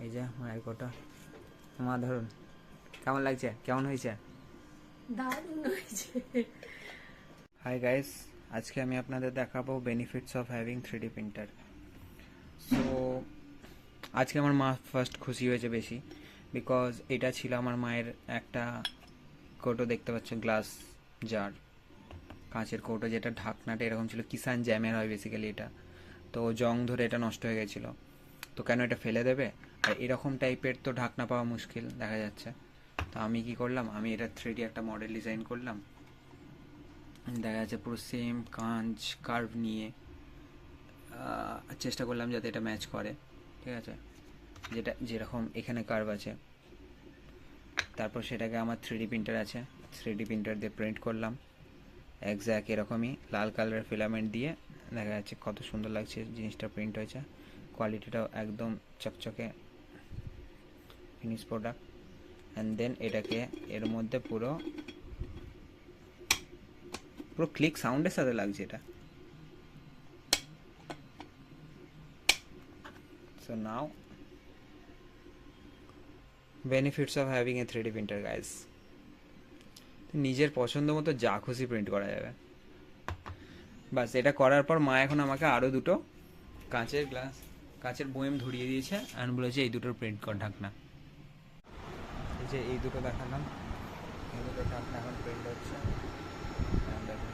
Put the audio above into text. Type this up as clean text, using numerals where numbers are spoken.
এই যে মায়ের কোটা। মা ধরুন, কেমন লাগছে, কেমন হয়েছে? দারুণ হয়েছে। হাই গাইস, আজকে আমি আপনাদের দেখাবো benefits of having 3D printer. So আজকে আমার মা ফার্স্ট খুশি হয়েছে বেশি, বিকজ এটা ছিল আমার মায়ের একটা কৌটো, দেখতে পাচ্ছ, গ্লাস জার, কাঁচের কৌটো, যেটা ঢাকনাটা এরকম ছিল, কিষান জ্যামের হয় বেসিক্যালি এটা। তো জং ধরে এটা নষ্ট হয়ে গেছিলো, তো কেন এটা ফেলে দেবে, আর এরকম টাইপের তো ঢাকনা পাওয়া মুশকিল দেখা যাচ্ছে। তো আমি কি করলাম, আমি এটা 3D একটা মডেল ডিজাইন করলাম। দেখা যাচ্ছে পুরো সেম কাঁচ কার্ভ নিয়ে চেষ্টা করলাম যাতে এটা ম্যাচ করে, ঠিক আছে, যেটা যেরকম এখানে কার্ভ আছে। তারপর সেটাকে আমার 3D প্রিন্টার আছে, 3D প্রিন্টার দিয়ে প্রিন্ট করলাম একজ্যাক্ট এরকমই লাল কালারের ফিলামেন্ট দিয়ে। দেখা যাচ্ছে কত সুন্দর লাগছে জিনিসটা প্রিন্ট হয়েছে, কোয়ালিটিটাও একদম চকচকে ফিনিশ প্রোডাক্ট। অ্যান্ড দেন এটাকে এর মধ্যে পুরো পুরো ক্লিক সাউন্ডের সাথে লাগছে এটা। So now benefits of having a 3D printer guys, নিজের পছন্দ মতো যা খুশি প্রিন্ট করা যাবে। বাস এটা করার পর মা এখন আমাকে আরও দুটো কাঁচের বয়েম ধরিয়ে দিয়েছে, আর বলেছে এই দুটোর প্রিন্ট কর ঢাকনা। এই যে এই দুটো দেখালাম, এই দুটো ঢাকনা এখন প্রিন্ট হচ্ছে। দেখুন